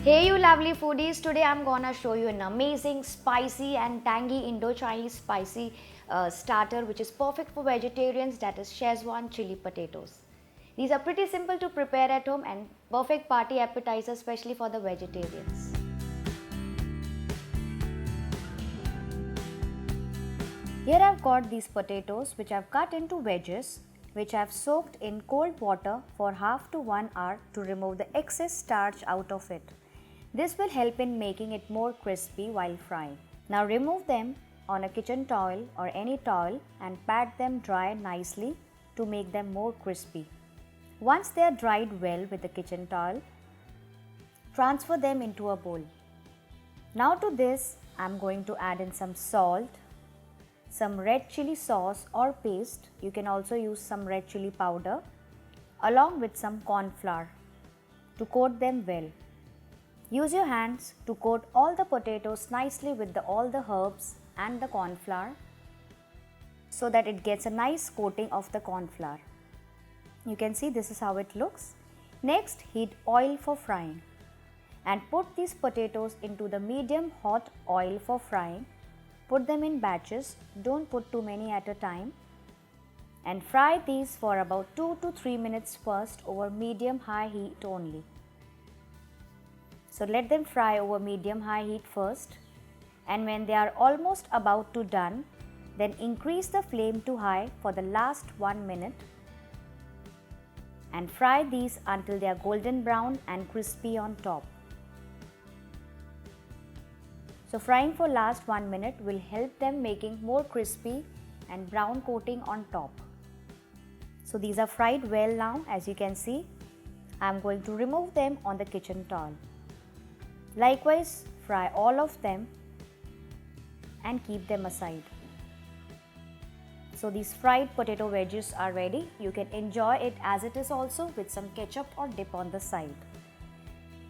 Hey you lovely foodies, today I'm gonna show you an amazing spicy and tangy Indo Chinese spicy starter which is perfect for vegetarians, that is Schezwan Chilly Potatoes. These are pretty simple to prepare at home and perfect party appetizer especially for the vegetarians. Here I've got these potatoes which I've cut into wedges, which I've soaked in cold water for half to 1 hour to remove the excess starch out of it. This will help in making it more crispy while frying. Now remove them on a kitchen towel or any towel and pat them dry nicely to make them more crispy. Once they are dried well with the kitchen towel, transfer them into a bowl. Now to this I am going to add in some salt, some red chili sauce or paste, you can also use some red chili powder, along with some corn flour to coat them well. Use your hands to coat all the potatoes nicely with all the herbs and the corn flour so that it gets a nice coating of the corn flour. You can see this is how it looks. Next, heat oil for frying and put these potatoes into the medium hot oil for frying. Put them in batches, don't put too many at a time, and fry these for about 2 to 3 minutes first over medium-high heat only. So let them fry over medium-high heat first, and when they are almost about to done, then increase the flame to high for the last 1 minute and fry these until they are golden brown and crispy on top. So frying for last 1 minute will help them making more crispy and brown coating on top. So these are fried well now, as you can see. I am going to remove them on the kitchen towel. Likewise, fry all of them and keep them aside. So these fried potato wedges are ready. You can enjoy it as it is also with some ketchup or dip on the side.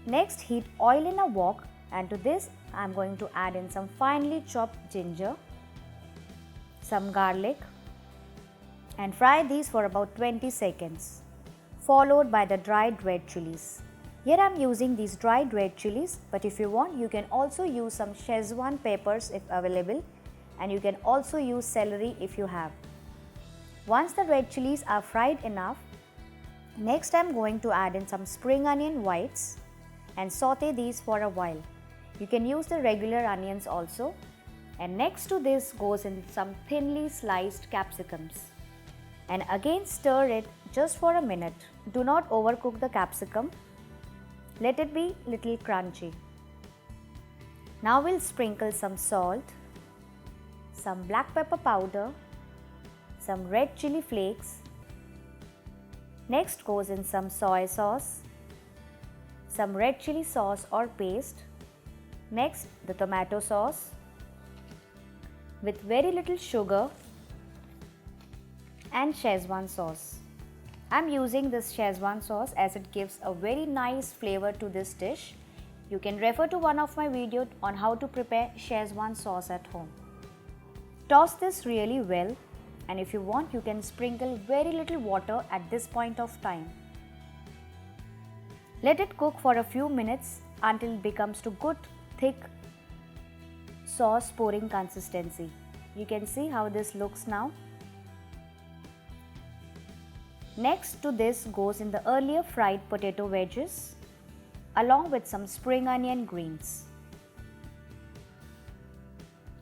Next, heat oil in a wok, and to this I am going to add in some finely chopped ginger, some garlic, and fry these for about 20 seconds, followed by the dried red chilies. Here I am using these dried red chilies, but if you want you can also use some Schezwan peppers if available, and you can also use celery if you have. Once the red chilies are fried enough, next I am going to add in some spring onion whites and saute these for a while. You can use the regular onions also, and next to this goes in some thinly sliced capsicums, and again stir it just for a minute. Do not overcook the capsicum. Let it be little crunchy. Now we'll sprinkle some salt, some black pepper powder, some red chili flakes. Next goes in some soy sauce, some red chili sauce or paste. Next, the tomato sauce with very little sugar and Schezwan sauce. I am using this Schezwan sauce as it gives a very nice flavor to this dish. You can refer to one of my videos on how to prepare Schezwan sauce at home. Toss this really well, and if you want you can sprinkle very little water at this point of time. Let it cook for a few minutes until it becomes to good thick sauce pouring consistency. You can see how this looks now. Next to this goes in the earlier fried potato wedges along with some spring onion greens,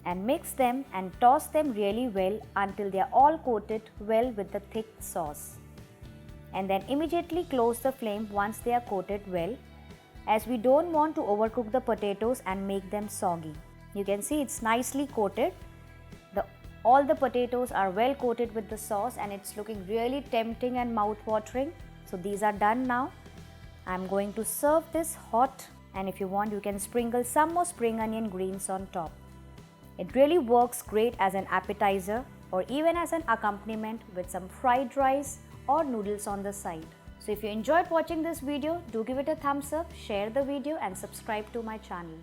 and mix them and toss them really well until they are all coated well with the thick sauce, and then immediately close the flame once they are coated well, as we don't want to overcook the potatoes and make them soggy. You can see it's nicely coated. All the potatoes are well coated with the sauce and it's looking really tempting and mouth-watering. So these are done now. I'm going to serve this hot, and if you want you can sprinkle some more spring onion greens on top. It really works great as an appetizer or even as an accompaniment with some fried rice or noodles on the side. So if you enjoyed watching this video, do give it a thumbs up, share the video and subscribe to my channel.